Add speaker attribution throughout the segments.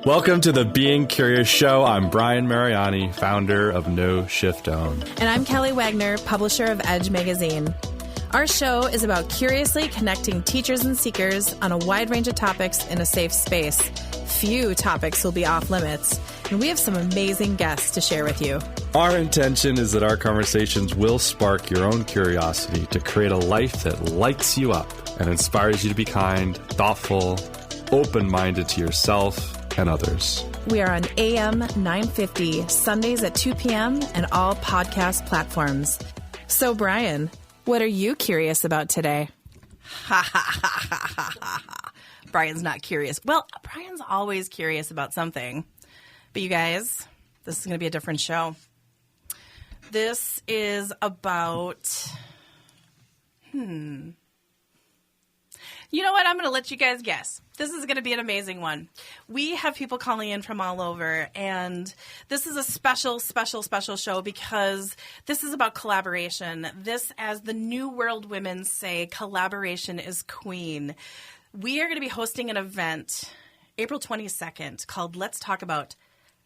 Speaker 1: Welcome to the Being Curious Show. I'm Brian Mariani, founder of No Shift Own.
Speaker 2: And I'm Kelly Wagner, publisher of Edge magazine. Our show is about curiously connecting teachers and seekers on a wide range of topics in a safe space. Few topics will be off limits, and we have some amazing guests to share with you.
Speaker 1: Our intention is that our conversations will spark your own curiosity to create a life that lights you up and inspires you to be kind, thoughtful, open-minded to yourself and others.
Speaker 2: We are on AM 950, Sundays at 2 p.m. and all podcast platforms. So, Brian, what are you curious about today?
Speaker 3: Brian's not curious. Well, Brian's always curious about something. But you guys, this is going to be a different show. This is about... You know what? I'm going to let you guys guess. This is going to be an amazing one. We have people calling in from all over, and this is a special show because this is about collaboration. This, as the New World Women say, collaboration is queen. We are going to be hosting an event April 22nd called Let's Talk About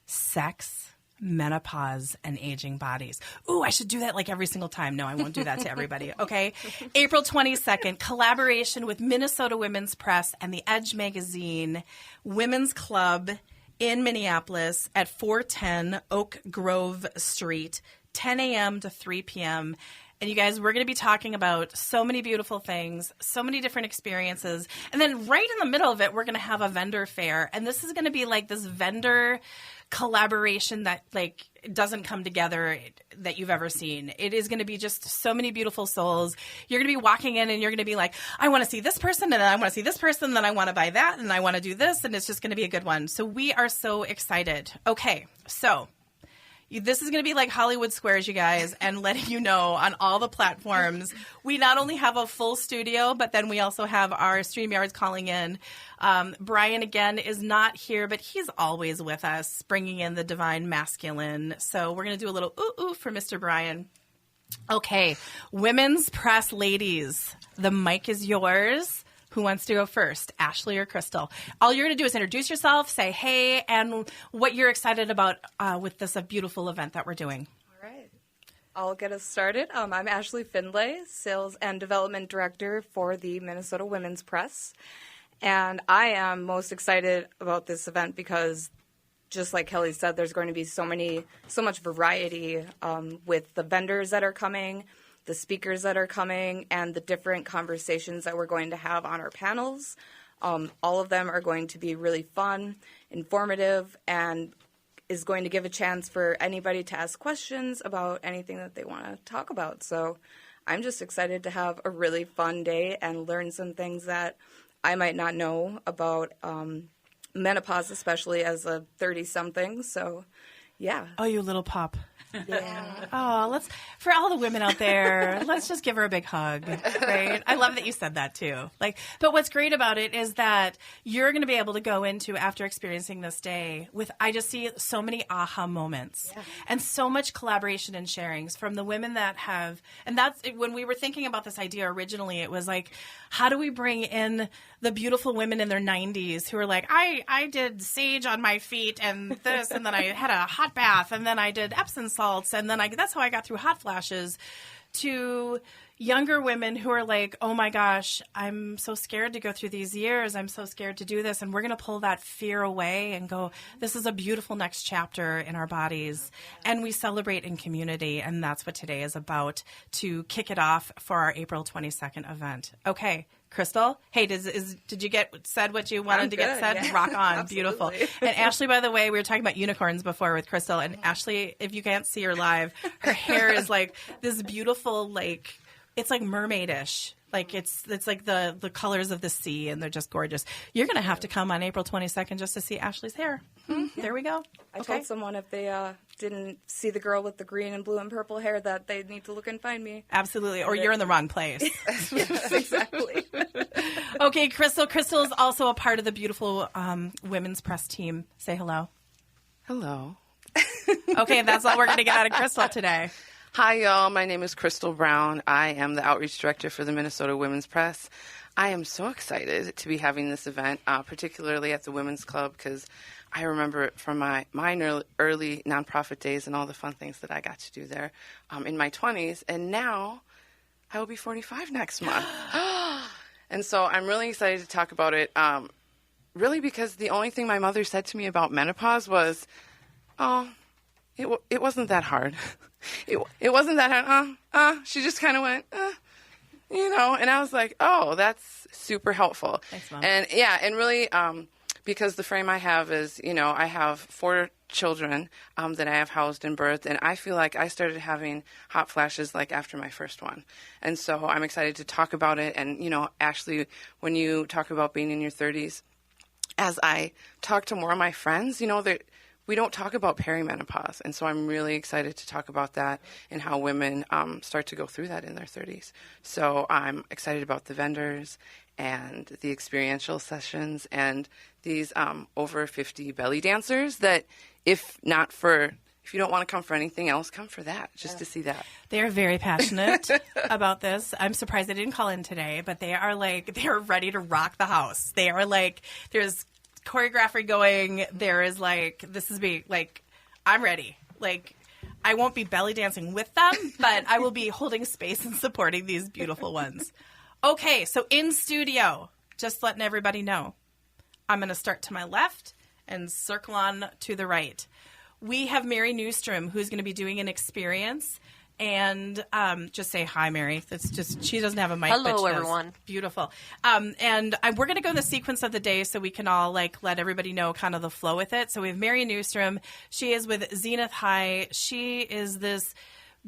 Speaker 3: Sex, Menopause, and Aging Bodies. Ooh, I should do that like every single time. No, I won't do that to everybody, okay? April 22nd, collaboration with Minnesota Women's Press and the Edge magazine Women's Club in Minneapolis at 410 Oak Grove Street, 10 a.m. to 3 p.m., and you guys, we're going to be talking about so many beautiful things, so many different experiences. And then right in the middle of it, we're going to have a vendor fair. And this is going to be like this vendor collaboration that like doesn't come together that you've ever seen. It is going to be just so many beautiful souls. You're going to be walking in and you're going to be like, I want to see this person, and then I want to see this person, then I want to buy that, and I want to do this. And it's just going to be a good one. So we are so excited. Okay, so... this is going to be like Hollywood Squares, you guys, and letting you know on all the platforms. We not only have a full studio, but then we also have our StreamYards calling in. Brian, again, is not here, but he's always with us, bringing in the divine masculine. So we're going to do a little ooh-ooh for Mr. Brian. Okay, Women's Press ladies, the mic is yours. Who wants to go first, Ashley or Crystal? All you're going to do is introduce yourself, say hey, and what you're excited about with this beautiful event that we're doing.
Speaker 4: All right. I'll get us started. I'm Ashley Findlay, Sales and Development Director for the Minnesota Women's Press. And I am most excited about this event because, just like Kelly said, there's going to be so much variety with the vendors that are coming, the speakers that are coming, and the different conversations that we're going to have on our panels. All of them are going to be really fun, informative, and is going to give a chance for anybody to ask questions about anything that they want to talk about. So I'm just excited to have a really fun day and learn some things that I might not know about menopause, especially as a 30-something. So, yeah.
Speaker 3: Oh, you little pup.
Speaker 4: Yeah.
Speaker 3: Oh, for all the women out there, let's just give her a big hug, right? I love that you said that too. But what's great about it is that you're going to be able to go into, after experiencing this day, I just see so many aha moments and so much collaboration and sharings from the women that have, and that's when we were thinking about this idea originally, it was like, how do we bring in the beautiful women in their 90s who are like, I did sage on my feet and this, and then I had a hot bath, and then I did Epsom salts, and then that's how I got through hot flashes, to younger women who are like, oh my gosh, I'm so scared to go through these years. I'm so scared to do this. And we're going to pull that fear away and go, this is a beautiful next chapter in our bodies. And we celebrate in community. And that's what today is about, to kick it off for our April 22nd event. Okay. Crystal, hey, did you get said what you wanted to get said? Yeah. Rock on. Beautiful. And Ashley, by the way, we were talking about unicorns before with Crystal. And Ashley, if you can't see her live, her hair is like this beautiful, like, it's like mermaidish. Like it's like the colors of the sea, and they're just gorgeous. You're going to have to come on April 22nd just to see Ashley's hair. There we go.
Speaker 4: I told someone if they didn't see the girl with the green and blue and purple hair that they need to look and find me.
Speaker 3: Absolutely. Or you're in the wrong place.
Speaker 4: Yes, exactly.
Speaker 3: Okay, Crystal. Crystal is also a part of the beautiful Women's Press team. Say hello.
Speaker 5: Hello.
Speaker 3: Okay, that's all we're going to get out of Crystal today.
Speaker 5: Hi, y'all. My name is Crystal Brown. I am the Outreach Director for the Minnesota Women's Press. I am so excited to be having this event, particularly at the Women's Club, because I remember it from my early nonprofit days and all the fun things that I got to do there in my 20s. And now I will be 45 next month. And so I'm really excited to talk about it, really because the only thing my mother said to me about menopause was, oh, it wasn't that hard. It wasn't that hard. She just kind of went, and I was like, oh, that's super helpful.
Speaker 3: Thanks, Mom.
Speaker 5: And yeah, and really, because the frame I have is, I have 4 children that I have housed and birthed, and I feel like I started having hot flashes like after my first one. And so I'm excited to talk about it. And, actually, when you talk about being in your 30s, as I talk to more of my friends, that we don't talk about perimenopause. And so I'm really excited to talk about that and how women start to go through that in their 30s. So I'm excited about the vendors and the experiential sessions and these over 50 belly dancers that if you don't want to come for anything else, come for that, just to see that.
Speaker 3: They are very passionate about this. I'm surprised they didn't call in today, but they are ready to rock the house. They are there's choreography going. There is this is I'm ready. I won't be belly dancing with them, but I will be holding space and supporting these beautiful ones. Okay, so in studio, just letting everybody know, I'm going to start to my left and circle on to the right. We have Mary Newstrom, who's going to be doing an experience. And just say hi, Mary. That's just, she doesn't have a mic.
Speaker 6: Hello,
Speaker 3: but
Speaker 6: everyone.
Speaker 3: Beautiful. And we're going to go in the sequence of the day so we can all let everybody know kind of the flow with it. So we have Mary Newstrom. She is with Zenith High. She is this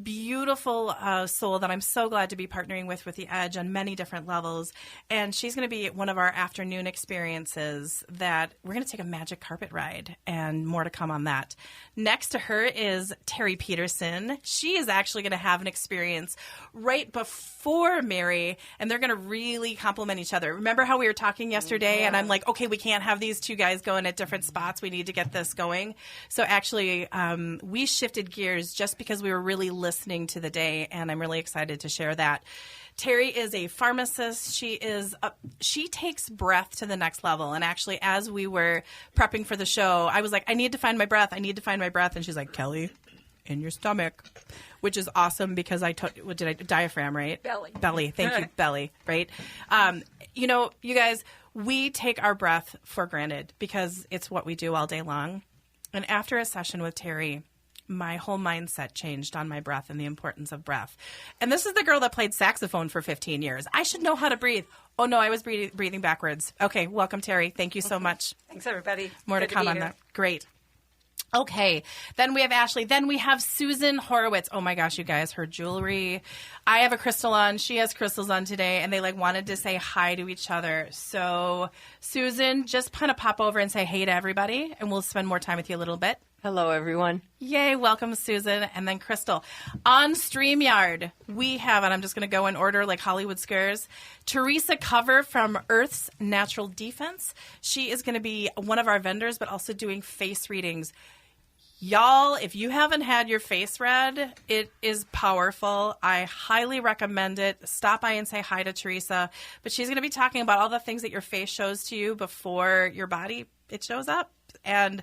Speaker 3: beautiful soul that I'm so glad to be partnering with The Edge on many different levels. And she's going to be one of our afternoon experiences that we're going to take a magic carpet ride, and more to come on that. Next to her is Terry Peterson. She is actually going to have an experience right before Mary, and they're going to really complement each other. Remember how we were talking yesterday, and I'm like, okay, we can't have these two guys going at different spots. We need to get this going. So actually, we shifted gears just because we were really listening to the day, and I'm really excited to share that. Terry is a pharmacist. She takes breath to the next level. And actually, as we were prepping for the show, I was like, I need to find my breath. And she's like, Kelly, in your stomach, which is awesome because diaphragm, right? Belly. Thank you. Belly, right? You guys, we take our breath for granted because it's what we do all day long. And after a session with Terry, my whole mindset changed on my breath and the importance of breath. And this is the girl that played saxophone for 15 years. I should know how to breathe. Oh, no, I was breathing backwards. Okay, welcome, Terry. Thank you so much.
Speaker 6: Thanks, everybody.
Speaker 3: More to come on that. Great. Okay, then we have Ashley. Then we have Susan Horowitz. Oh, my gosh, you guys, her jewelry. I have a crystal on. She has crystals on today, and they wanted to say hi to each other. So, Susan, just kind of pop over and say hey to everybody, and we'll spend more time with you a little bit.
Speaker 6: Hello, everyone.
Speaker 3: Yay, welcome, Susan. And then Crystal. On StreamYard, we have, and I'm just going to go in order like Hollywood Squares, Teresa Cover from Earth's Natural Defense. She is going to be one of our vendors, but also doing face readings. Y'all, if you haven't had your face read, it is powerful. I highly recommend it. Stop by and say hi to Teresa. But she's going to be talking about all the things that your face shows to you before your body, it shows up. And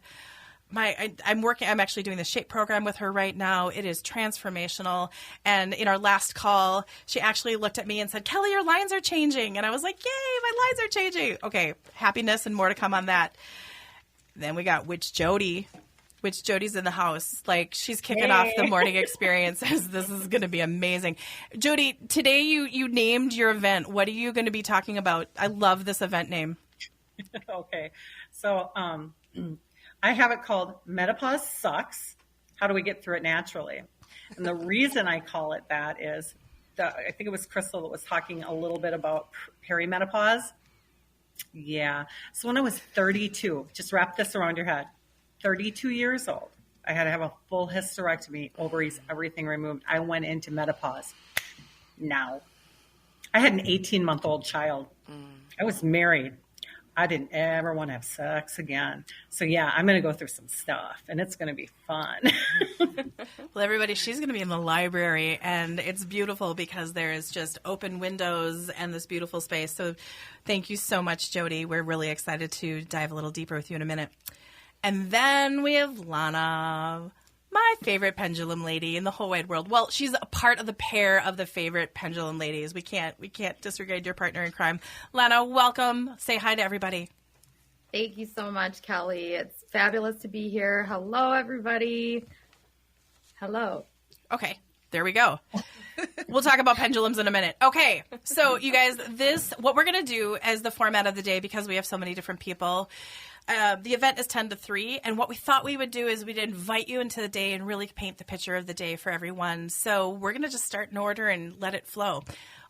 Speaker 3: I'm actually doing the shape program with her right now. It is transformational. And in our last call, she actually looked at me and said, Kelly, your lines are changing. And I was like, yay, my lines are changing. Okay, happiness and more to come on that. Then we got Witch Jody. Witch Jody's in the house. She's kicking off the morning experiences. This is going to be amazing. Jody, today you named your event. What are you going to be talking about? I love this event name.
Speaker 7: Okay. So, I have it called Menopause Sucks. How do we get through it naturally? And the reason I call it that is I think it was Crystal that was talking a little bit about perimenopause. Yeah. So when I was 32, just wrap this around your head, 32 years old, I had to have a full hysterectomy, ovaries, everything removed. I went into menopause. Now, I had an 18-month-old child. I was married. I didn't ever want to have sex again. So yeah, I'm going to go through some stuff, and it's going to be fun.
Speaker 3: Well, everybody, she's going to be in the library, and it's beautiful because there is just open windows and this beautiful space. So thank you so much, Jody. We're really excited to dive a little deeper with you in a minute. And then we have Lana, my favorite pendulum lady in the whole wide world. Well, she's a part of the pair of the favorite pendulum ladies. We can't disregard your partner in crime. Lana, welcome. Say hi to everybody.
Speaker 6: Thank you so much, Kelly. It's fabulous to be here. Hello, everybody. Hello.
Speaker 3: Okay, there we go. We'll talk about pendulums in a minute. Okay, so you guys, what we're going to do as the format of the day, because we have so many different people, the event is 10 to 3, and what we thought we would do is we'd invite you into the day and really paint the picture of the day for everyone. So we're going to just start in order and let it flow.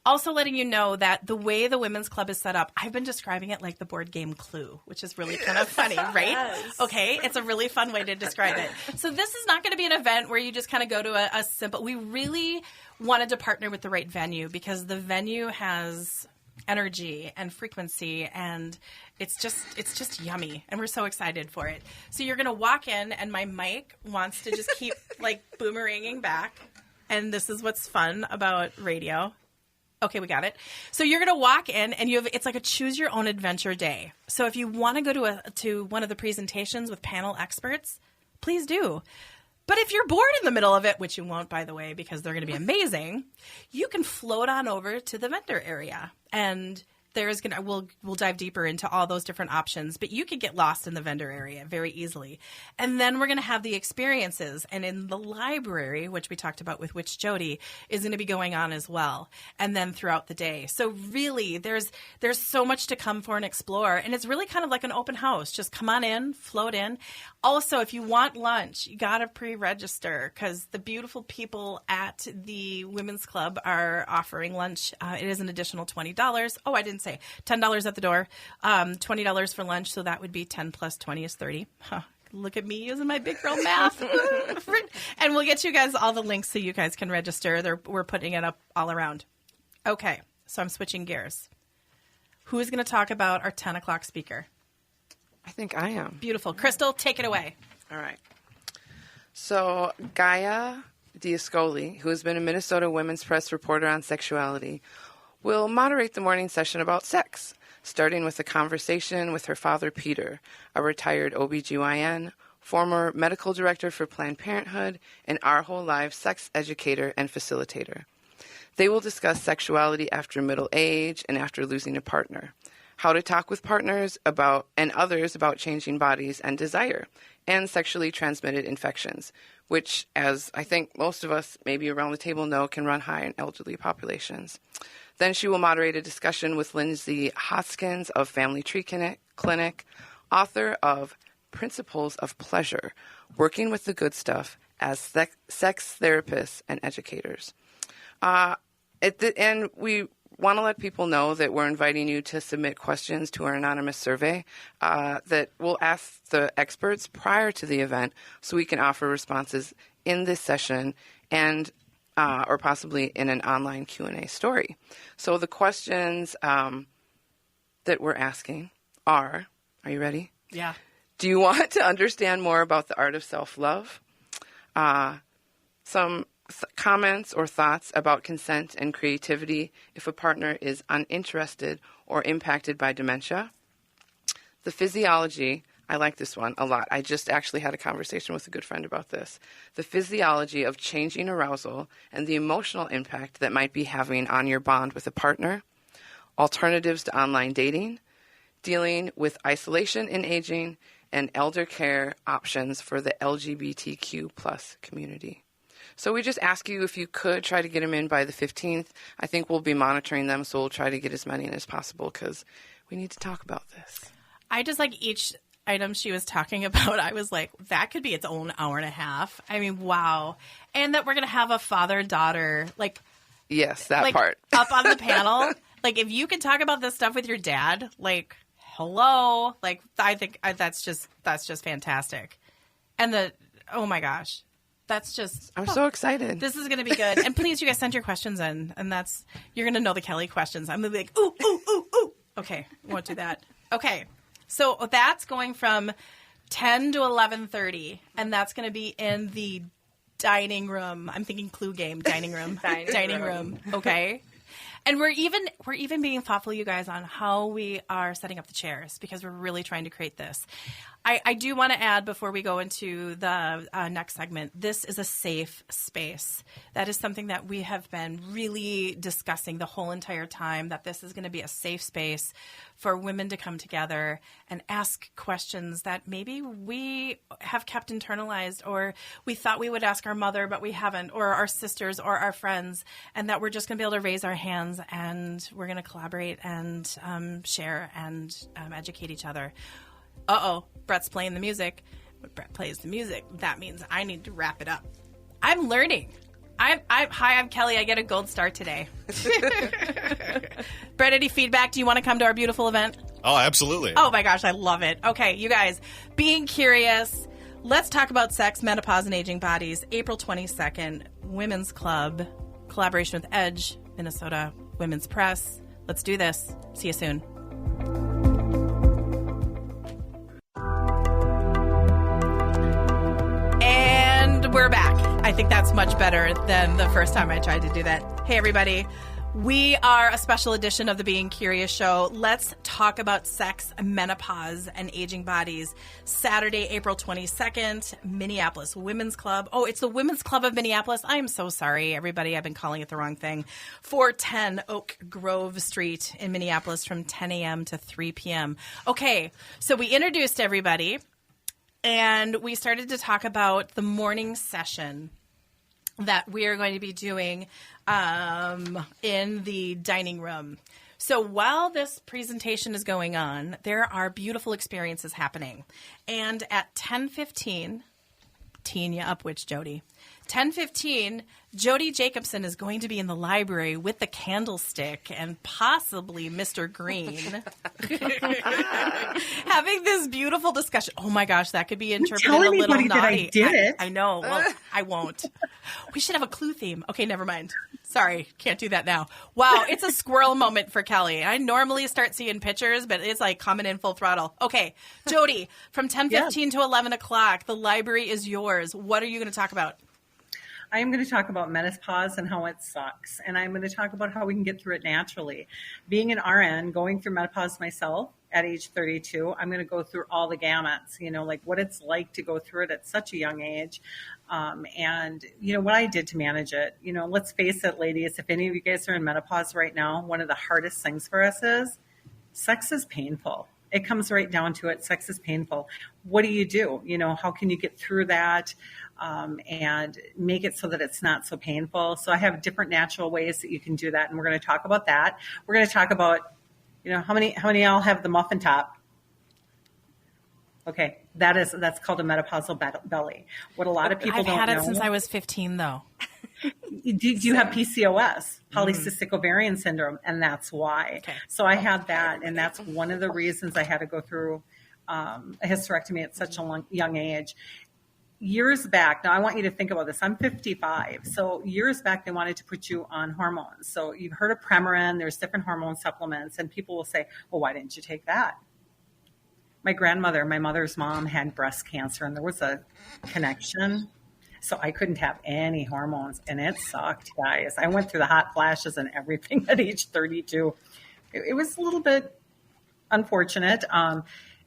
Speaker 3: Also letting you know that the way the Women's Club is set up, I've been describing it like the board game Clue, which is really kind of funny, right? Yes. Okay, it's a really fun way to describe it. So this is not going to be an event where you just kind of go to a simple – we really wanted to partner with the right venue because the venue has energy and frequency, and it's just yummy, and we're so excited for it. So you're going to walk in, and my mic wants to just keep like boomeranging back, and this is what's fun about radio. Okay, we got it. So you're going to walk in, and it's like a choose your own adventure day. So if you want to go to one of the presentations with panel experts, please do. But if you're bored in the middle of it, which you won't, by the way, because they're going to be amazing, you can float on over to the vendor area, and we'll dive deeper into all those different options, but you could get lost in the vendor area very easily. And then we're going to have the experiences, and in the library, which we talked about with Witch Jody, is going to be going on as well, and then throughout the day. So really, there's so much to come for and explore, and it's really kind of like an open house. Just come on in, float in. Also, if you want lunch, you got to pre-register because the beautiful people at the Women's Club are offering lunch. It is an additional $20. Oh, I didn't say $10 at the door, $20 for lunch. So that would be 10 plus 20 is 30. Huh. Look at me using my big girl math. And we'll get you guys all the links so you guys can register. We're putting it up all around. Okay, so I'm switching gears. Who is going to talk about our 10 o'clock speaker?
Speaker 5: I think I am.
Speaker 3: Beautiful. Crystal, take it away.
Speaker 5: All right. So Gaia Diascoli, who has been a Minnesota Women's Press reporter on sexuality, will moderate the morning session about sex, starting with a conversation with her father, Peter, a retired OBGYN, former medical director for Planned Parenthood, and Our Whole Lives sex educator and facilitator. They will discuss sexuality after middle age and after losing a partner, how to talk with partners and others about changing bodies and desire, and sexually transmitted infections, which, as I think most of us maybe around the table know, can run high in elderly populations. Then she will moderate a discussion with Lindsay Hoskins of Family Tree Clinic, author of Principles of Pleasure, Working with the Good Stuff as Sex Therapists and Educators. And we want to let people know that we're inviting you to submit questions to our anonymous survey that we'll ask the experts prior to the event so we can offer responses in this session and or possibly in an online Q&A story. So the questions that we're asking are you ready?
Speaker 3: Yeah.
Speaker 5: Do you want to understand more about the art of self-love? Some comments or thoughts about consent and creativity if a partner is uninterested or impacted by dementia. The physiology, I like this one a lot. I just actually had a conversation with a good friend about this. The physiology of changing arousal and the emotional impact that might be having on your bond with a partner. Alternatives to online dating. Dealing with isolation in aging. And elder care options for the LGBTQ plus community. So we just ask you if you could try to get them in by the 15th. I think we'll be monitoring them, so we'll try to get as many in as possible because we need to talk about this.
Speaker 3: I just like each item she was talking about. I was like, that could be its own hour and a half. I mean, wow. And that we're going to have a father-daughter,
Speaker 5: yes, that part.
Speaker 3: up on the panel. Like, if you can talk about this stuff with your dad, hello. I think that's just fantastic. And oh my gosh. That's just...
Speaker 5: I'm so excited.
Speaker 3: This is going to be good. And please, you guys send your questions in. And you're going to know the Kelly questions. I'm going to be like, ooh, ooh, ooh, ooh. Okay, won't do that. Okay, So that's going from 10 to 11:30, and that's going to be in the dining room. I'm thinking Clue Game, dining room. dining room. Okay. And we're even being thoughtful, you guys, on how we are setting up the chairs, because we're really trying to create this. I do want to add before we go into the next segment, this is a safe space. That is something that we have been really discussing the whole entire time, that this is going to be a safe space for women to come together and ask questions that maybe we have kept internalized, or we thought we would ask our mother, but we haven't, or our sisters or our friends, and that we're just going to be able to raise our hands and we're going to collaborate and share and educate each other. Brett's playing the music. When Brett plays the music, that means I need to wrap it up. I'm learning. I'm Kelly. I get a gold star today. Brett, any feedback? Do you want to come to our beautiful event?
Speaker 8: Oh, absolutely.
Speaker 3: Oh my gosh, I love it. Okay, you guys, being curious, let's talk about sex, menopause, and aging bodies. April 22nd, Women's Club, collaboration with Edge, Minnesota Women's Press. Let's do this. See you soon. We're back. I think that's much better than the first time I tried to do that. Hey, everybody. We are a special edition of the Being Curious Show. Let's talk about sex, menopause, and aging bodies. Saturday, April 22nd, Minneapolis Women's Club. Oh, it's the Women's Club of Minneapolis. I am so sorry, everybody. I've been calling it the wrong thing. 410 Oak Grove Street in Minneapolis from 10 a.m. to 3 p.m. Okay, so we introduced everybody. And we started to talk about the morning session that we are going to be doing in the dining room. So while this presentation is going on, there are beautiful experiences happening. And at 10:15, teeing you up, which Jody? 10:15, Jody Jacobson is going to be in the library with the candlestick and possibly Mr. Green having this beautiful discussion. Oh my gosh, that could be interpreted a little naughty.
Speaker 7: That I did it.
Speaker 3: I know. Well, I won't. We should have a clue theme. Okay, never mind. Sorry, can't do that now. Wow, it's a squirrel moment for Kelly. I normally start seeing pictures, but it's like coming in full throttle. Okay, Jody, from 10:15 to 11 o'clock, the library is yours. What are you going to talk about?
Speaker 7: I am going to talk about menopause and how it sucks. And I'm going to talk about how we can get through it naturally. Being an RN, going through menopause myself at age 32, I'm going to go through all the gamuts, like what it's like to go through it at such a young age. And what I did to manage it. Let's face it, ladies, if any of you guys are in menopause right now, one of the hardest things for us is sex is painful. It comes right down to it. Sex is painful. What do? How can you get through that and make it so that it's not so painful? So I have different natural ways that you can do that, and we're going to talk about that. We're going to talk about, how many of y'all have the muffin top? Okay, that's called a menopausal belly. What a lot of people don't know.
Speaker 3: I've had it since I was 15, though.
Speaker 7: Do you have PCOS, polycystic ovarian syndrome? And that's why. Okay. So I had that, and that's one of the reasons I had to go through a hysterectomy at such a young age. Years back, now I want you to think about this. I'm 55. So years back, they wanted to put you on hormones. So you've heard of Premarin. There's different hormone supplements, and people will say, well, why didn't you take that? My mother's mom had breast cancer, and there was a connection. So I couldn't have any hormones, and it sucked, guys. I went through the hot flashes and everything at age 32. It was a little bit unfortunate.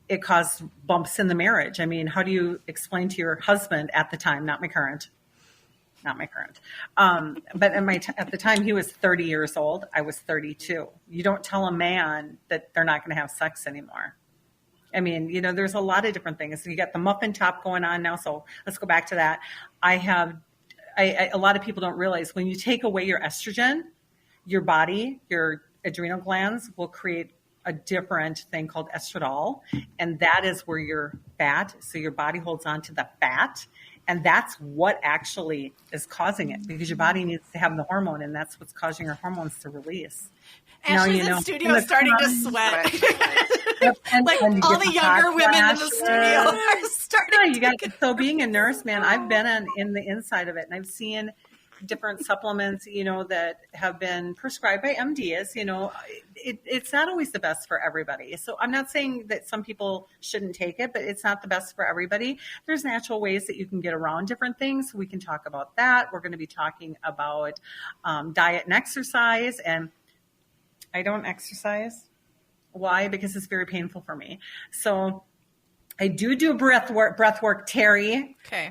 Speaker 7: It caused bumps in the marriage. I mean, how do you explain to your husband at the time, not my current, but at the time he was 30 years old, I was 32. You don't tell a man that they're not going to have sex anymore. I mean, there's a lot of different things. You got the muffin top going on now. So let's go back to that. A lot of people don't realize when you take away your estrogen, your body, your adrenal glands will create a different thing called estradiol. And that is where your fat, so your body holds on to the fat. And that's what actually is causing it, because your body needs to have the hormone, and that's what's causing your hormones to release.
Speaker 3: Ashley's in the studio is starting to sweat. And all the younger women in the studio are starting.
Speaker 7: So being a nurse, man, I've been in the inside of it, and I've seen different supplements, that have been prescribed by MDs, it's not always the best for everybody. So I'm not saying that some people shouldn't take it, but it's not the best for everybody. There's natural ways that you can get around different things. We can talk about that. We're going to be talking about diet and exercise. And I don't exercise. Why? Because it's very painful for me. So I do breath work, Terry.
Speaker 3: Okay.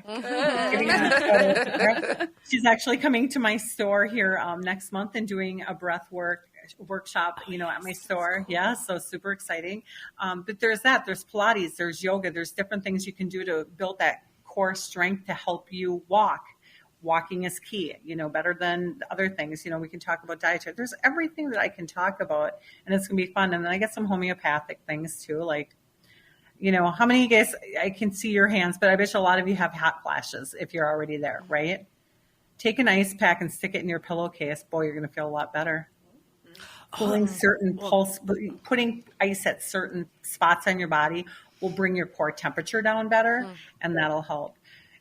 Speaker 7: She's actually coming to my store here next month and doing a breath workshop, at my store. Yeah, so super exciting. But there's Pilates, there's yoga, there's different things you can do to build that core strength to help you walk. Walking is key, better than other things. We can talk about dietary. There's everything that I can talk about, and it's going to be fun. And then I get some homeopathic things too, like, how many of you guys, I can see your hands, but I bet a lot of you have hot flashes if you're already there, right? Take an ice pack and stick it in your pillowcase. Boy, you're going to feel a lot better. Putting ice at certain spots on your body will bring your core temperature down better, and that'll help.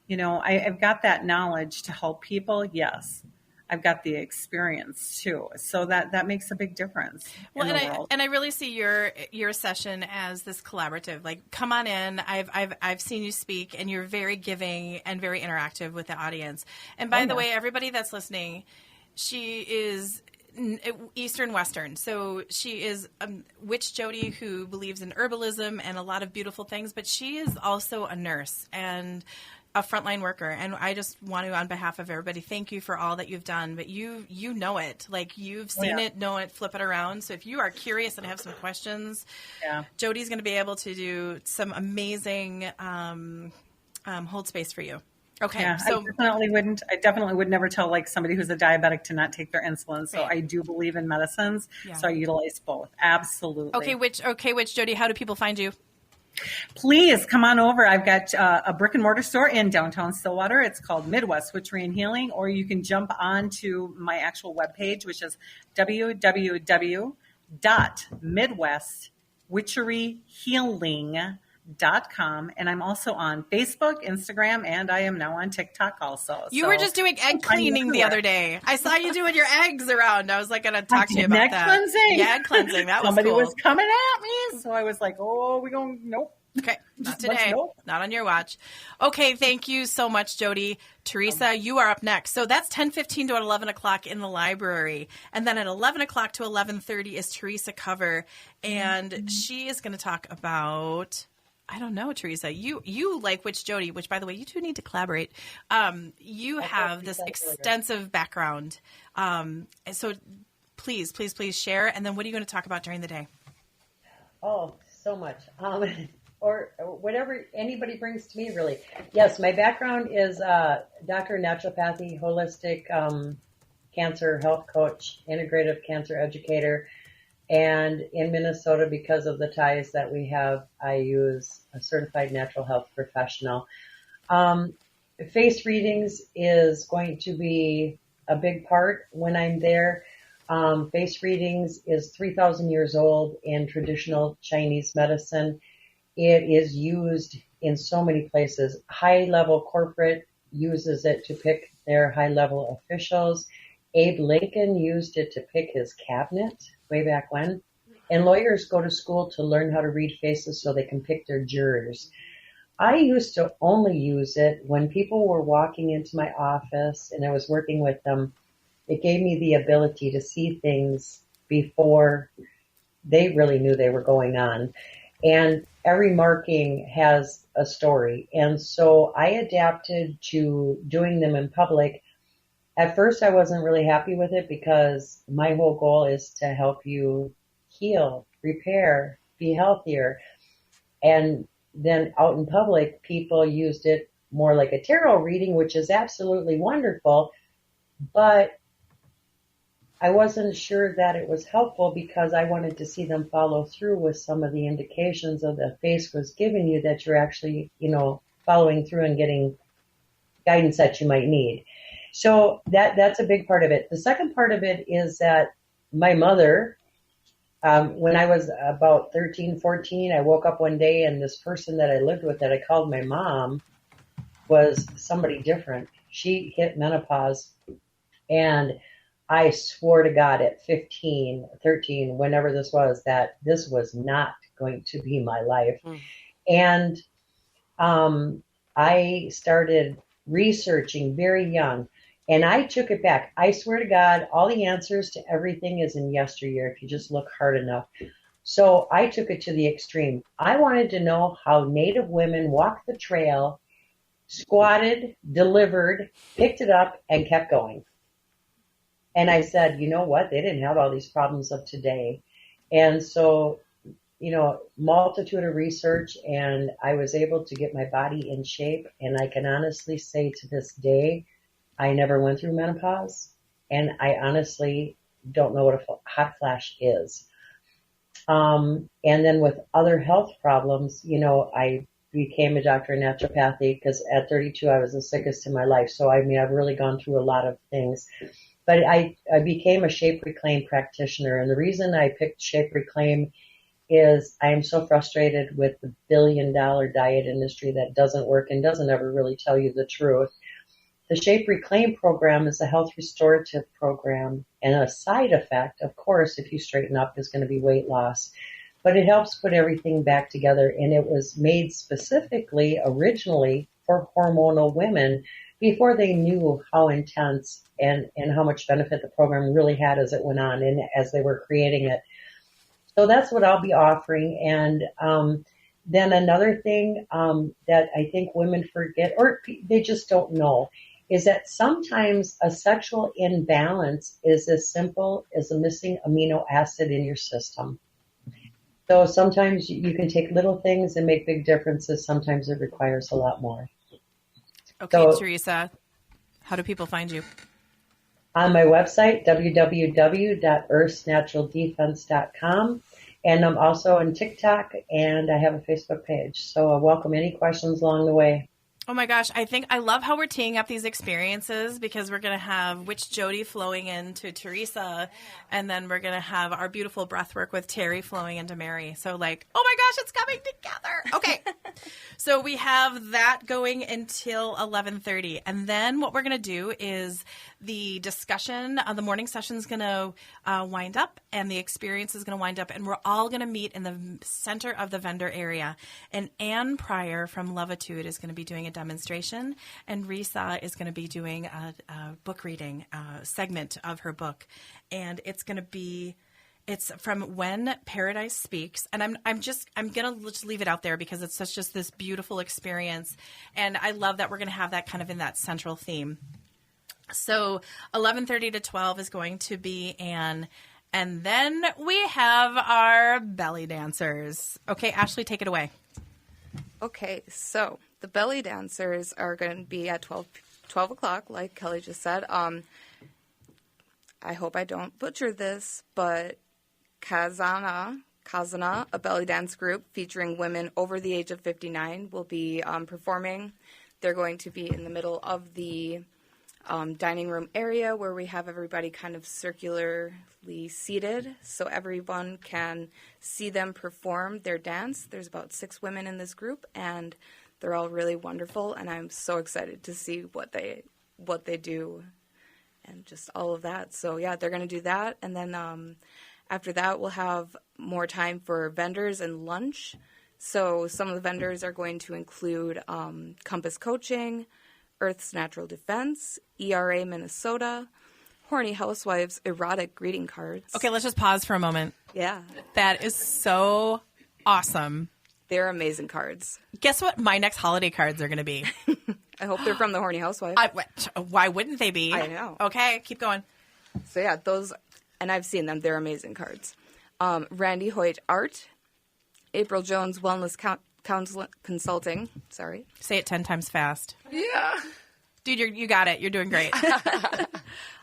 Speaker 7: I've got that knowledge to help people. Yes. I've got the experience too. So that makes a big difference in the world.
Speaker 3: And I really see your session as this collaborative. Like, come on in. I've seen you speak, and you're very giving and very interactive with the audience. And by the way, everybody that's listening, she is Eastern Western. So she is Witch Jody, who believes in herbalism and a lot of beautiful things, but she is also a nurse and a frontline worker. And I just want to, on behalf of everybody, thank you for all that you've done. But you know it. Like, you've seen it, know it, flip it around. So if you are curious and have some questions, Jody's going to be able to do some amazing hold space for you. Okay.
Speaker 7: Yeah,
Speaker 3: so
Speaker 7: I definitely would never tell like somebody who's a diabetic to not take their insulin. So I do believe in medicines. Yeah. So I utilize both. Absolutely.
Speaker 3: Okay. Witch Jody, how do people find you?
Speaker 7: Please come on over. I've got a brick and mortar store in downtown Stillwater. It's called Midwest Witchery and Healing, or you can jump on to my actual webpage, which is www.midwestwitcheryhealing.com. And I'm also on Facebook, Instagram, and I am now on TikTok also.
Speaker 3: You were just doing egg cleaning the other day. I saw you doing your eggs around. I was like going to talk to you about that.
Speaker 7: Cleansing.
Speaker 3: Yeah, egg cleansing. That was
Speaker 7: Somebody
Speaker 3: cool.
Speaker 7: was coming at me, so I was like, nope.
Speaker 3: Okay, not today. Not on your watch. Okay, thank you so much, Jody. Teresa, you are up next. So that's 10:15 to 11 o'clock in the library. And then at 11 o'clock to 11:30 is Teresa Cover. And she is going to talk about... I don't know, Teresa. You like Witch Jody, which, by the way, you two need to collaborate. You have this extensive background. So please share. And then what are you going to talk about during the day?
Speaker 8: Oh, so much. Or whatever anybody brings to me, really. Yes, my background is doctor of naturopathy, holistic cancer health coach, integrative cancer educator. And in Minnesota, because of the ties that we have, I use a certified natural health professional. Face readings is going to be a big part when I'm there. Face readings is 3,000 years old in traditional Chinese medicine. It is used in so many places. High-level corporate uses it to pick their high-level officials. Abe Lincoln used it to pick his cabinet way back when. And lawyers go to school to learn how to read faces so they can pick their jurors. I used to only use it when people were walking into my office and I was working with them. It gave me the ability to see things before they really knew they were going on. And every marking has a story. And so I adapted to doing them in public. At first, I wasn't really happy with it because my whole goal is to help you heal, repair, be healthier. And then out in public, people used it more like a tarot reading, which is absolutely wonderful. But I wasn't sure that it was helpful because I wanted to see them follow through with some of the indications of the face was giving you that you're actually, following through and getting guidance that you might need. So that's a big part of it. The second part of it is that my mother, when I was about 13, 14, I woke up one day and this person that I lived with that I called my mom was somebody different. She hit menopause And I swore to God at 15, 13, whenever this was, that this was not going to be my life. And I started researching very young, and I took it back. I swear to God, all the answers to everything is in yesteryear if you just look hard enough. So I took it to the extreme. I wanted to know how Native women walked the trail, squatted, delivered, picked it up, and kept going. And I said, you know what? They didn't have all these problems of today. And so, multitude of research, and I was able to get my body in shape. And I can honestly say to this day, I never went through menopause. And I honestly don't know what a hot flash is. And then with other health problems, I became a doctor in naturopathy because at 32, I was the sickest in my life. So, I've really gone through a lot of things. But I became a Shape Reclaim practitioner. And the reason I picked Shape Reclaim is I am so frustrated with the billion-dollar diet industry that doesn't work and doesn't ever really tell you the truth. The Shape Reclaim program is a health restorative program, and a side effect, of course, if you straighten up, is going to be weight loss. But it helps put everything back together, and it was made specifically, originally, for hormonal women before they knew how intense and how much benefit the program really had as it went on and as they were creating it. So that's what I'll be offering. And then another thing that I think women forget, or they just don't know, is that sometimes a sexual imbalance is as simple as a missing amino acid in your system. So sometimes you can take little things and make big differences. Sometimes it requires a lot more.
Speaker 3: Okay, so, Teresa, how do people find you?
Speaker 8: On my website, www.earthsnaturaldefense.com. And I'm also on TikTok, and I have a Facebook page. So I welcome any questions along the way.
Speaker 3: Oh my gosh, I love how we're teeing up these experiences, because we're going to have Witch Jody flowing into Teresa, and then we're going to have our beautiful breath work with Terry flowing into Mary. So oh my gosh, it's coming together. Okay. So we have that going until 11:30. And then what we're going to do is the discussion, the morning session is going to wind up, and the experience is going to wind up, and we're all going to meet in the center of the vendor area. And Anne Pryor from Lovitude is going to be doing a demonstration, and Risa is going to be doing a book reading segment of her book, and it's from When Paradise Speaks, and I'm gonna just leave it out there because it's just this beautiful experience, and I love that we're gonna have that kind of in that central theme. So 11:30 to 12 is going to be Anne. And then we have our belly dancers. Okay, Ashley, take it away.
Speaker 4: Okay, so the belly dancers are going to be at 12 o'clock, like Kelly just said. I hope I don't butcher this, but Kazana, a belly dance group featuring women over the age of 59, will be performing. They're going to be in the middle of the dining room area where we have everybody kind of circularly seated so everyone can see them perform their dance. There's about 6 women in this group, and they're all really wonderful, and I'm so excited to see what they do and just all of that. So yeah, they're going to do that, and then after that we'll have more time for vendors and lunch. So some of the vendors are going to include Compass Coaching, Earth's Natural Defense, ERA Minnesota, Horny Housewives erotic greeting cards.
Speaker 3: Okay, let's just pause for a moment.
Speaker 4: Yeah.
Speaker 3: That is so awesome.
Speaker 4: They're amazing cards.
Speaker 3: Guess what my next holiday cards are going to be?
Speaker 4: I hope they're from the Horny Housewife.
Speaker 3: Why wouldn't they be?
Speaker 4: I know.
Speaker 3: Okay, keep going.
Speaker 4: So yeah, those, and I've seen them. They're amazing cards. Randy Hoyt Art, April Jones Wellness Consulting. Sorry.
Speaker 3: Say it 10 times fast.
Speaker 5: Yeah.
Speaker 3: Dude, you got it. You're doing great.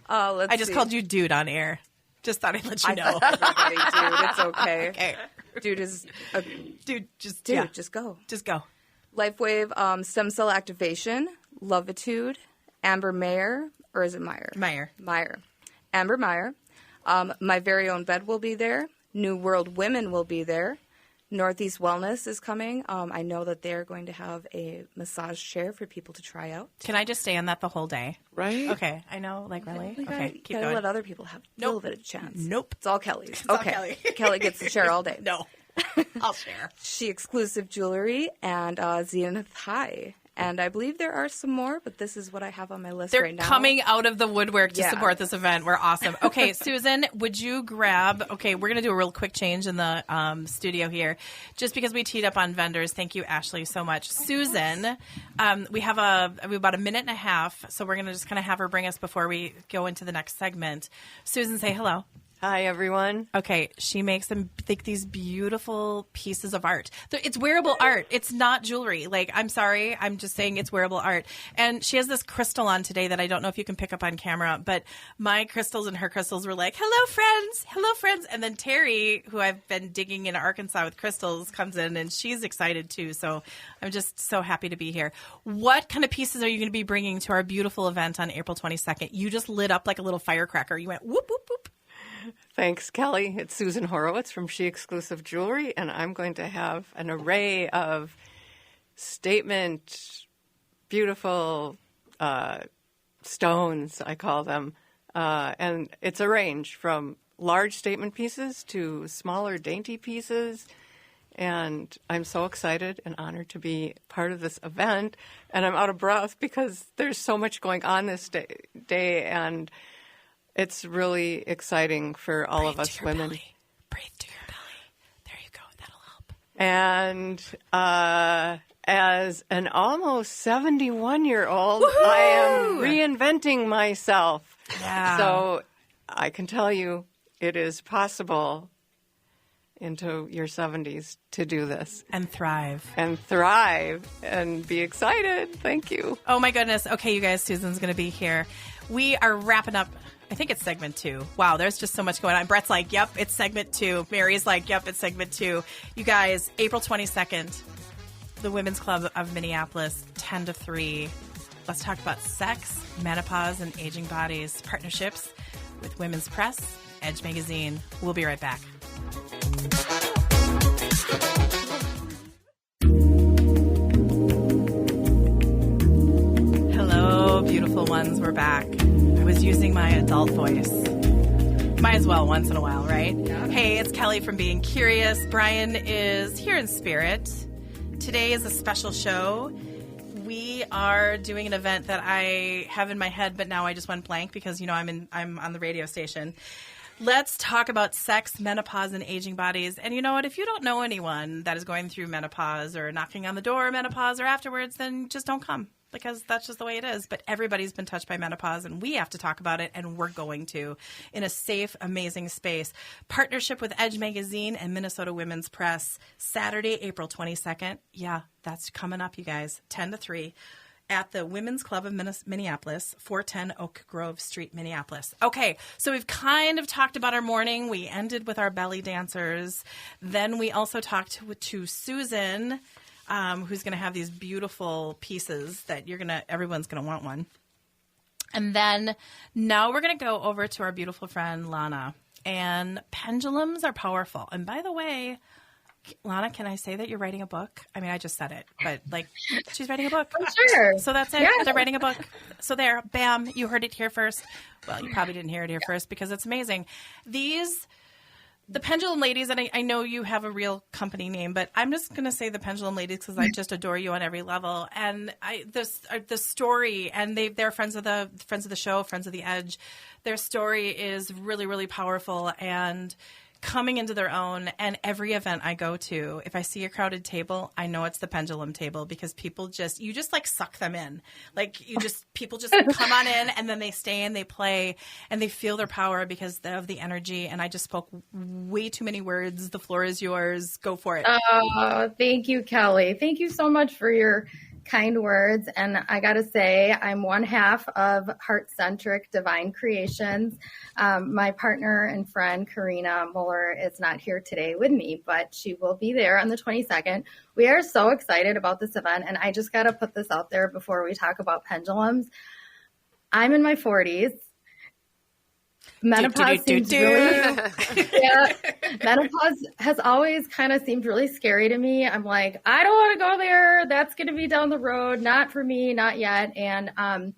Speaker 3: I just called you dude on air. Just thought I'd let you know.
Speaker 4: Everybody, dude, it's okay.
Speaker 3: Okay.
Speaker 4: Dude is a
Speaker 3: dude. Just
Speaker 4: go.
Speaker 3: Just go.
Speaker 4: LifeWave Stem Cell Activation, Lovitude, Amber Meyer, or is it Meyer? Meyer. Amber Meyer. My Very Own Bed will be there. New World Women will be there. Northeast Wellness is coming. I know that they're going to have a massage chair for people to try out.
Speaker 3: Can I just stay on that the whole day?
Speaker 5: Right?
Speaker 3: Okay, I know, like really.
Speaker 4: You
Speaker 3: Okay,
Speaker 4: gotta,
Speaker 3: keep
Speaker 4: you gotta
Speaker 3: going.
Speaker 4: let other people have a little bit of chance.
Speaker 3: Nope.
Speaker 4: It's all Kelly's.
Speaker 3: all
Speaker 4: Okay.
Speaker 3: Kelly.
Speaker 4: Kelly gets the chair all day.
Speaker 3: No, I'll share.
Speaker 4: She Exclusive Jewelry and Zenith High. And I believe there are some more, but this is what I have on my list
Speaker 3: They're
Speaker 4: right now.
Speaker 3: coming out of the woodwork to
Speaker 4: Yeah.
Speaker 3: support this event. We're awesome. Okay, Susan, would you grab? Okay, we're going to do a real quick change in the studio here, just because we teed up on vendors. Thank you, Ashley, so much. Susan, we have about a minute and a half, so we're going to just kind of have her bring us before we go into the next segment. Susan, say hello.
Speaker 9: Hi, everyone.
Speaker 3: Okay, she makes them these beautiful pieces of art. It's wearable art. It's not jewelry. Like, I'm sorry, I'm just saying it's wearable art. And she has this crystal on today that I don't know if you can pick up on camera, but my crystals and her crystals were like, hello, friends. Hello, friends. And then Terry, who I've been digging in Arkansas with crystals, comes in, and she's excited too. So I'm just so happy to be here. What kind of pieces are you going to be bringing to our beautiful event on April 22nd? You just lit up like a little firecracker. You went whoop, whoop, whoop.
Speaker 9: Thanks, Kelly. It's Susan Horowitz from She Exclusive Jewelry, and I'm going to have an array of statement, beautiful stones, I call them. And it's a range from large statement pieces to smaller, dainty pieces. And I'm so excited and honored to be part of this event. And I'm out of breath because there's so much going on this day and it's really exciting for all of us women.
Speaker 3: Belly. Breathe to your belly. There you go. That'll help.
Speaker 9: And as an almost 71-year-old, I am reinventing myself.
Speaker 3: Yeah.
Speaker 9: So I can tell you it is possible into your 70s to do this.
Speaker 3: And thrive.
Speaker 9: And thrive and be excited. Thank you.
Speaker 3: Oh, my goodness. Okay, you guys, Susan's going to be here. We are wrapping up. I think it's segment 2. Wow, there's just so much going on. Brett's like, yep, it's segment 2. Mary's like, yep, it's segment 2. You guys, April 22nd, the Women's Club of Minneapolis, 10 to 3. Let's talk about sex, menopause, and aging bodies. Partnerships with Women's Press, Edge Magazine. We'll be right back. Hello, beautiful ones. We're back. I was using my adult voice. Might as well once in a while, right? Yeah. Hey, it's Kelly from Being Curious. Brian is here in spirit. Today is a special show. We are doing an event that I have in my head, but now I just went blank because, you know, I'm on the radio station. Let's talk about sex, menopause, and aging bodies. And you know what? If you don't know anyone that is going through menopause or knocking on the door of menopause or afterwards, then just don't come. Because that's just the way it is. But everybody's been touched by menopause, and we have to talk about it, and we're going to in a safe, amazing space. Partnership with Edge Magazine and Minnesota Women's Press, Saturday, April 22nd. Yeah, that's coming up, you guys, 10 to 3 at the Women's Club of Minneapolis, 410 Oak Grove Street, Minneapolis. Okay, so we've kind of talked about our morning. We ended with our belly dancers. Then we also talked to Susan, who's going to have these beautiful pieces that everyone's going to want one. And then now we're going to go over to our beautiful friend, Lana. And pendulums are powerful. And by the way, Lana, can I say that you're writing a book? I mean, I just said it, but like, she's writing a book.
Speaker 6: Sure.
Speaker 3: So that's it.
Speaker 6: Yeah.
Speaker 3: They're writing a book. So there, bam, you heard it here first. Well, you probably didn't hear it here first because it's amazing. The Pendulum Ladies, and I know you have a real company name, but I'm just going to say the Pendulum Ladies because I just adore you on every level. And the story, and they're friends of the show, friends of the Edge. Their story is really, really powerful and coming into their own. And every event I go to, if I see a crowded table, I know it's the Pendulum table because people you just like suck them in. Like people just come on in and then they stay and they play and they feel their power because of the energy. And I just spoke way too many words. The floor is yours. Go for it.
Speaker 6: Oh, thank you, Kelly. Thank you so much for your kind words. And I got to say, I'm one half of Heart-Centric Divine Creations. My partner and friend, Karina Muller, is not here today with me, but she will be there on the 22nd. We are so excited about this event. And I just got to put this out there before we talk about pendulums. I'm in my 40s. Menopause seems really, yeah, menopause has always kind of seemed really scary to me. I'm like, I don't want to go there. That's going to be down the road. Not for me, not yet. And I'm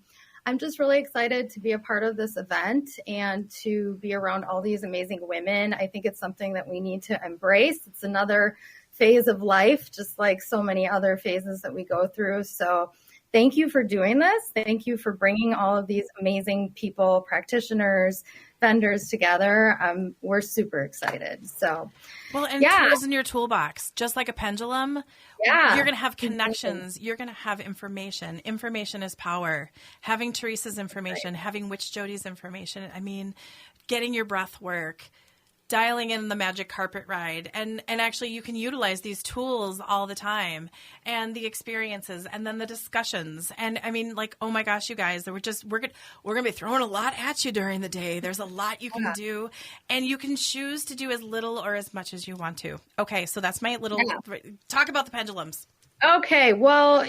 Speaker 6: just really excited to be a part of this event and to be around all these amazing women. I think it's something that we need to embrace. It's another phase of life, just like so many other phases that we go through. So thank you for doing this. Thank you for bringing all of these amazing people, practitioners, vendors together. We're super excited. So,
Speaker 3: well, and tools in your toolbox, just like a pendulum.
Speaker 6: Yeah.
Speaker 3: You're going to have connections. You're going to have information. Information is power. Having Teresa's information, having Witch Jody's information. I mean, getting your breath work, dialing in the magic carpet ride, and actually you can utilize these tools all the time, and the experiences, and then the discussions. And I mean, like, oh my gosh, you guys, we're gonna be throwing a lot at you during the day. There's a lot you can do, and you can choose to do as little or as much as you want to. Okay, so that's my little talk about the pendulums.
Speaker 6: Okay, well,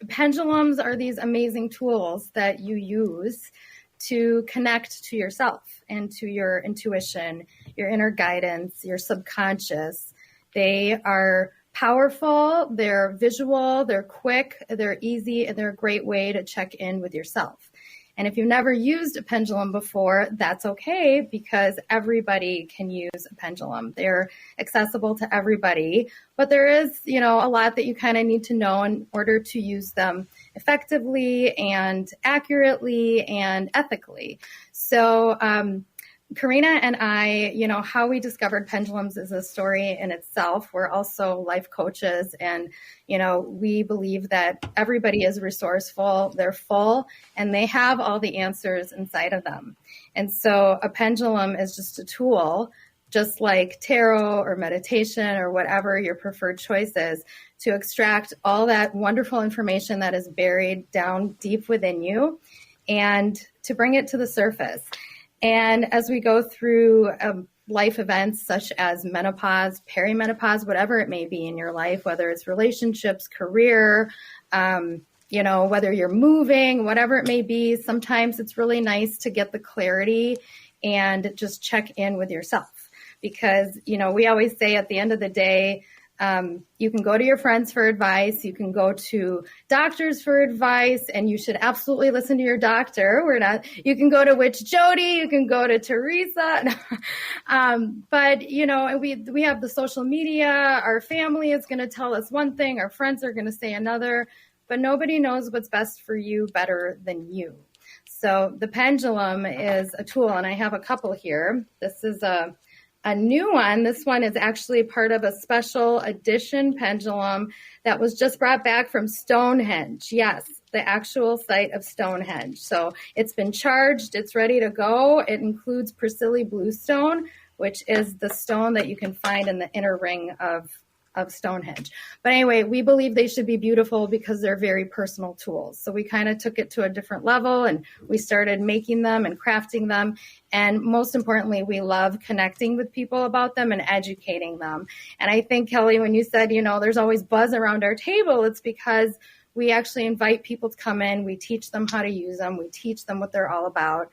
Speaker 6: pendulums are these amazing tools that you use to connect to yourself and to your intuition, your inner guidance, your subconscious. They are powerful, they're visual, they're quick, they're easy, and they're a great way to check in with yourself. And if you've never used a pendulum before, that's okay, because everybody can use a pendulum. They're accessible to everybody, but there is, a lot that you kind of need to know in order to use them effectively and accurately and ethically. So, Karina and I, how we discovered pendulums is a story in itself. We're also life coaches, and, we believe that everybody is resourceful, they're full, and they have all the answers inside of them. And so a pendulum is just a tool, just like tarot or meditation or whatever your preferred choice is, to extract all that wonderful information that is buried down deep within you and to bring it to the surface. And as we go through life events such as menopause, perimenopause, whatever it may be in your life, whether it's relationships, career, whether you're moving, whatever it may be, sometimes it's really nice to get the clarity and just check in with yourself. Because, we always say at the end of the day, you can go to your friends for advice, you can go to doctors for advice, and you should absolutely listen to your doctor. You can go to Witch Jody, you can go to Teresa. But, we have the social media, our family is going to tell us one thing, our friends are going to say another, but nobody knows what's best for you better than you. So the pendulum is a tool, and I have a couple here. This is a new one. This one is actually part of a special edition pendulum that was just brought back from Stonehenge. Yes, the actual site of Stonehenge. So it's been charged. It's ready to go. It includes Priscilla bluestone, which is the stone that you can find in the inner ring of Stonehenge. But anyway, we believe they should be beautiful because they're very personal tools. So we kind of took it to a different level, and we started making them and crafting them. And most importantly, we love connecting with people about them and educating them. And I think, Kelly, when you said, there's always buzz around our table, it's because we actually invite people to come in. We teach them how to use them. We teach them what they're all about.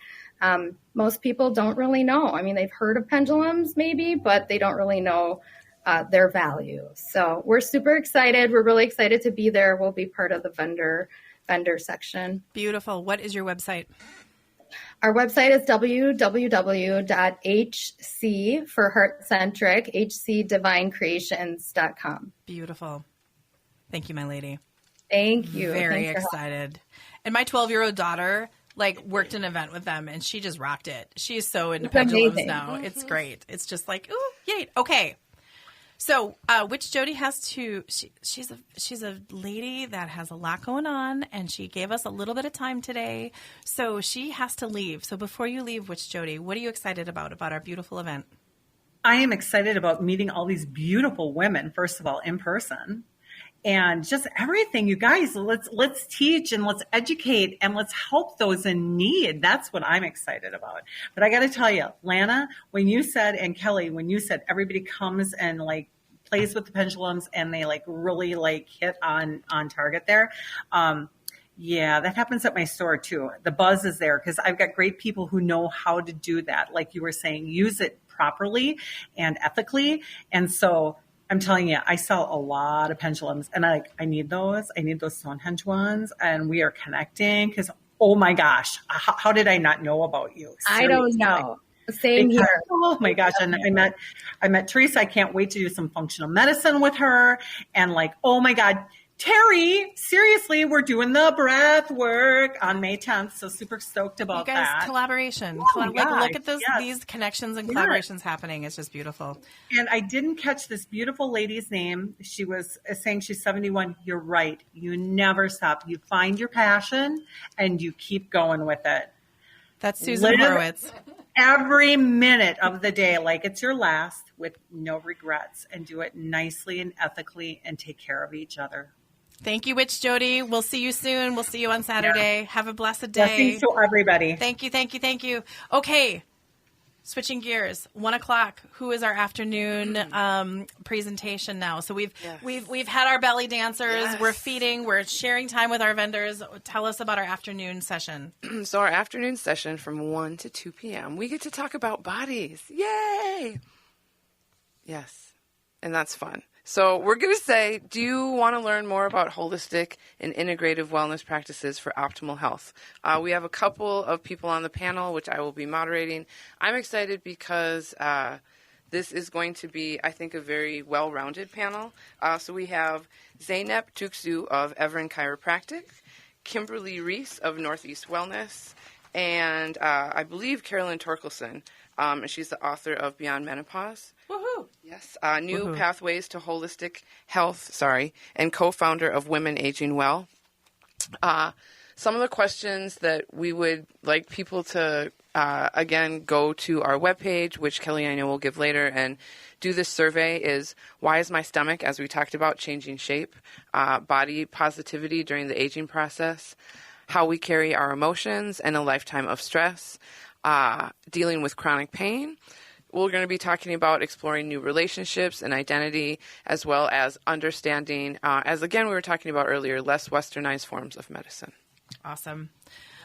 Speaker 6: Most people don't really know. I mean, they've heard of pendulums maybe, but they don't really know their value. So we're super excited. We're really excited to be there. We'll be part of the vendor section.
Speaker 3: Beautiful. What is your website?
Speaker 6: Our website is www.hc for heart-centric, hcdivinecreations.com.
Speaker 3: Beautiful. Thank you, my lady.
Speaker 6: Thank you.
Speaker 3: Very excited. And my 12-year-old daughter worked an event with them, and she just rocked it. She's so into pendulums now. It's great. It's just like, ooh, yay. Okay. So, Witch Jody has to. She's a lady that has a lot going on, and she gave us a little bit of time today, so she has to leave. So, before you leave, Witch Jody, what are you excited about our beautiful event?
Speaker 7: I am excited about meeting all these beautiful women. First of all, in person, and just everything. You guys, let's teach and let's educate and let's help those in need. That's what I'm excited about. But I got to tell you, Lana, when you said, and Kelly, when you said everybody comes and plays with the pendulums and they really hit on target there. Yeah, that happens at my store too. The buzz is there because I've got great people who know how to do that. Like you were saying, use it properly and ethically. And so I'm telling you, I sell a lot of pendulums, and I need those. I need those Stonehenge ones, and we are connecting because, oh my gosh, how did I not know about you? Seriously.
Speaker 6: I don't know. Same here.
Speaker 7: Oh my gosh. And I met Teresa. I can't wait to do some functional medicine with her. And like, oh my God, Terry, seriously, we're doing the breath work on May 10th. So super stoked about
Speaker 3: you guys,
Speaker 7: that.
Speaker 3: Collaboration.
Speaker 7: Oh
Speaker 3: Look at this,
Speaker 7: yes.
Speaker 3: these connections and collaborations happening. It's just beautiful.
Speaker 7: And I didn't catch this beautiful lady's name. She was saying she's 71. You're right. You never stop. You find your passion and you keep going with it.
Speaker 3: That's Susan Horowitz.
Speaker 7: Every minute of the day, like it's your last, with no regrets, and do it nicely and ethically and take care of each other.
Speaker 3: Thank you, Witch Jody. We'll see you soon. We'll see you on Saturday. Yeah. Have a blessed day.
Speaker 7: Blessings to everybody.
Speaker 3: Thank you. Okay. Switching gears, 1:00. Who is our afternoon presentation now? So we've had our belly dancers. Yes. We're feeding. We're sharing time with our vendors. Tell us about our afternoon session.
Speaker 5: So our afternoon session from 1 to 2 p.m. We get to talk about bodies. Yay! Yes, and that's fun. So we're going to say, do you want to learn more about holistic and integrative wellness practices for optimal health? We have a couple of people on the panel, which I will be moderating. I'm excited because this is going to be, I think, a very well-rounded panel. So we have Zeynep Tuksu of Everin Chiropractic, Kimberly Reese of Northeast Wellness, and I believe Carolyn Torkelson. And she's the author of Beyond Menopause.
Speaker 3: Woohoo!
Speaker 5: Yes, New Pathways to Holistic Health, and co-founder of Women Aging Well. Some of the questions that we would like people to, again, go to our webpage, which Kelly I know will give later, and do this survey is, why is my stomach, as we talked about, changing shape? Body positivity during the aging process. How we carry our emotions and a lifetime of stress. Dealing with chronic pain. We're going to be talking about exploring new relationships and identity, as well as understanding, as again we were talking about earlier, less westernized forms of medicine.
Speaker 3: Awesome.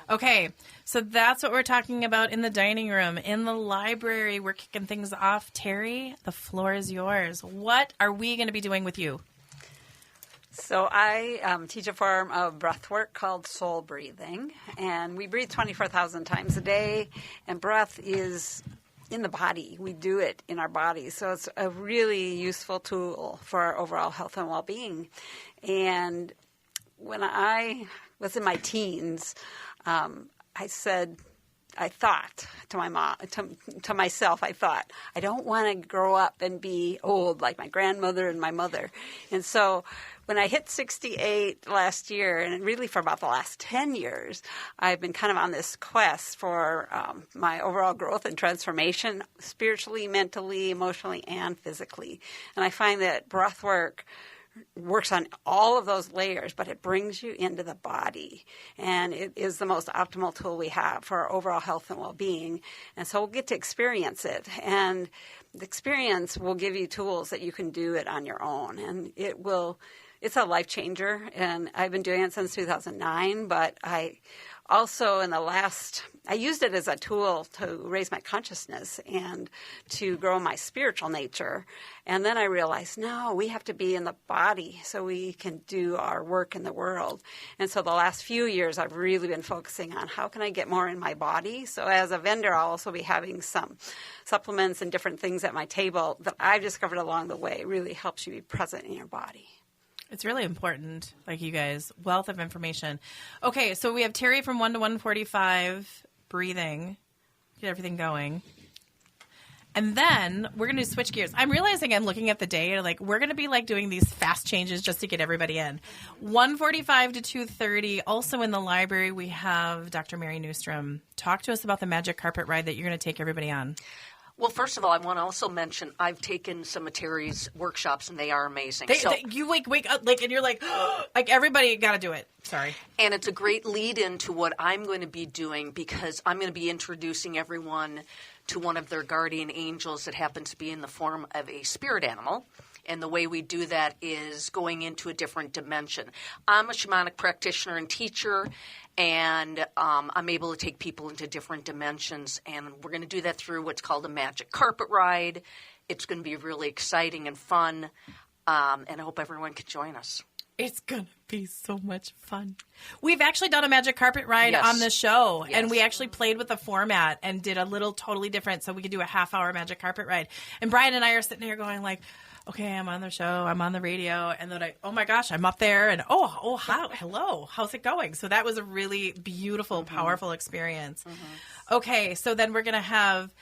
Speaker 3: Okay, so that's what we're talking about in the dining room. In the library, we're kicking things off. Terry, the floor is yours. What are we going to be doing with you?
Speaker 10: So I teach a form of breath work called soul breathing, and we breathe 24,000 times a day, and breath is in the body. We do it in our bodies, so it's a really useful tool for our overall health and well-being. And when I was in my teens, I thought to my mom, to myself, I don't want to grow up and be old like my grandmother and my mother. And so when I hit 68 last year, and really for about the last 10 years, I've been kind of on this quest for my overall growth and transformation, spiritually, mentally, emotionally, and physically. And I find that breath work works on all of those layers, but it brings you into the body. And it is the most optimal tool we have for our overall health and well-being. And so we'll get to experience it. And the experience will give you tools that you can do it on your own. And it's a life changer. And I've been doing it since 2009, but I also I used it as a tool to raise my consciousness and to grow my spiritual nature. And then I realized, no, we have to be in the body so we can do our work in the world. And so the last few years, I've really been focusing on how can I get more in my body. So as a vendor, I'll also be having some supplements and different things at my table that I've discovered along the way really helps you be present in your body.
Speaker 3: It's really important, like you guys, wealth of information. Okay, so we have Terry from 1 to 145, breathing, get everything going. And then we're going to switch gears. I'm realizing I'm looking at the day, like we're going to be like doing these fast changes just to get everybody in. 1:45 to 2:30, also in the library, we have Dr. Mary Newstrom. Talk to us about the magic carpet ride that you're going to take everybody on.
Speaker 11: Well, first of all, I want to also mention I've taken some of Terry's workshops, and they are amazing.
Speaker 3: You wake up, like, and you're like, like everybody got to do it. Sorry.
Speaker 11: And it's a great lead into what I'm going to be doing because I'm going to be introducing everyone to one of their guardian angels that happens to be in the form of a spirit animal. And the way we do that is going into a different dimension. I'm a shamanic practitioner and teacher, and I'm able to take people into different dimensions. And we're going to do that through what's called a magic carpet ride. It's going to be really exciting and fun, and I hope everyone can join us.
Speaker 3: It's going to be so much fun. We've actually done a magic carpet ride
Speaker 11: Yes.
Speaker 3: on the show,
Speaker 11: Yes.
Speaker 3: and we actually played with the format and did a little totally different, so we could do a half-hour magic carpet ride. And Brian and I are sitting here going like, okay, I'm on the show, I'm on the radio, and then oh my gosh, I'm up there, and hello, how's it going? So that was a really beautiful, powerful experience. Okay, so then we're going to have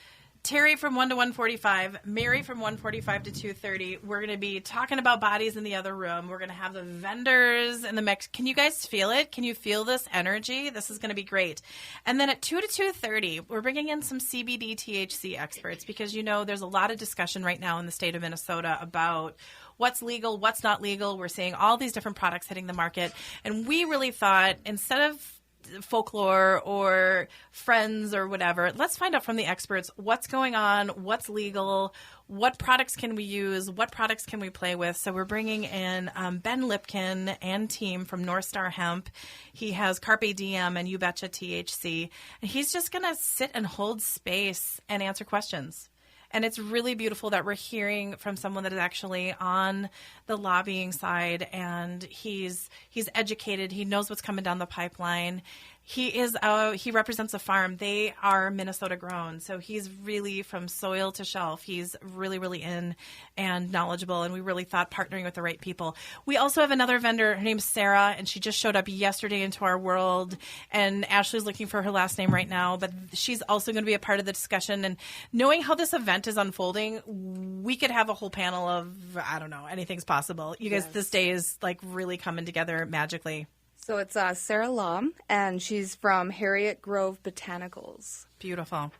Speaker 3: Terry from 1 to 1:45, Mary from 1:45 to 2:30. We're going to be talking about bodies in the other room. We're going to have the vendors in the mix. Can you guys feel it? Can you feel this energy? This is going to be great. And then at 2 to 2:30, we're bringing in some CBD THC experts because, there's a lot of discussion right now in the state of Minnesota about what's legal, what's not legal. We're seeing all these different products hitting the market. And we really thought instead of folklore or friends or whatever, let's find out from the experts what's going on, what's legal, what products can we use, what products can we play with. So we're bringing in Ben Lipkin and team from North Star Hemp. He has Carpe Diem and You Betcha THC, and he's just going to sit and hold space and answer questions. And it's really beautiful that we're hearing from someone that is actually on the lobbying side, and he's educated. He knows what's coming down the pipeline. He represents a farm. They are Minnesota grown, so he's really from soil to shelf. He's really, really in and knowledgeable, and we really thought partnering with the right people. We also have another vendor. Her name's Sarah, and she just showed up yesterday into our world, and Ashley's looking for her last name right now, but she's also going to be a part of the discussion. And knowing how this event is unfolding, we could have a whole panel of, I don't know, anything's possible. You guys, this day is like really coming together magically.
Speaker 4: So it's Sarah Lum, and she's from Harriet Grove Botanicals.
Speaker 3: Beautiful.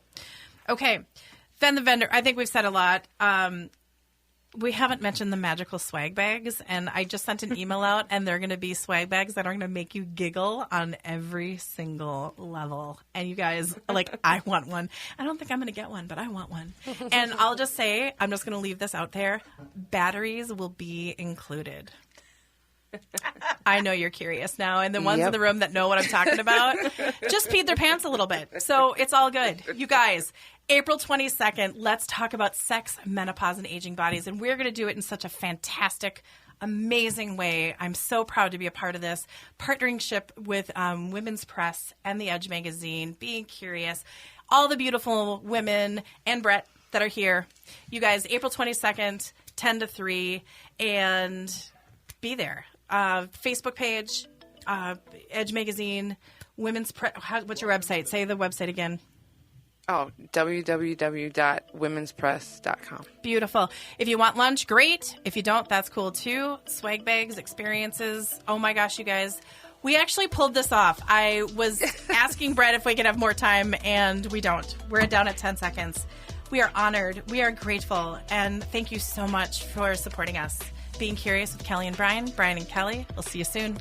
Speaker 3: Okay. Then the vendor. I think we've said a lot. We haven't mentioned the magical swag bags, and I just sent an email out, and they're going to be swag bags that are going to make you giggle on every single level. And you guys, I want one. I don't think I'm going to get one, but I want one. And I'll just say, I'm just going to leave this out there. Batteries will be included. I know you're curious now, and the ones in the room that know what I'm talking about just peed their pants a little bit. So it's all good. You guys, April 22nd, let's talk about sex, menopause, and aging bodies. And we're going to do it in such a fantastic, amazing way. I'm so proud to be a part of this partnership with Women's Press and the Edge magazine, Being Curious, all the beautiful women and Brett that are here. You guys, April 22nd, 10 to 3, and be there. Facebook page, Edge Magazine, Women's Press. What's your website? Say the website again.
Speaker 5: Oh, www.womenspress.com.
Speaker 3: Beautiful. If you want lunch, great. If you don't, that's cool too. Swag bags, experiences. Oh my gosh, you guys. We actually pulled this off. I was asking Brett if we could have more time, and we don't. We're down at 10 seconds. We are honored. We are grateful. And thank you so much for supporting us. Being Curious with Kelly and Brian and Kelly. We'll see you soon.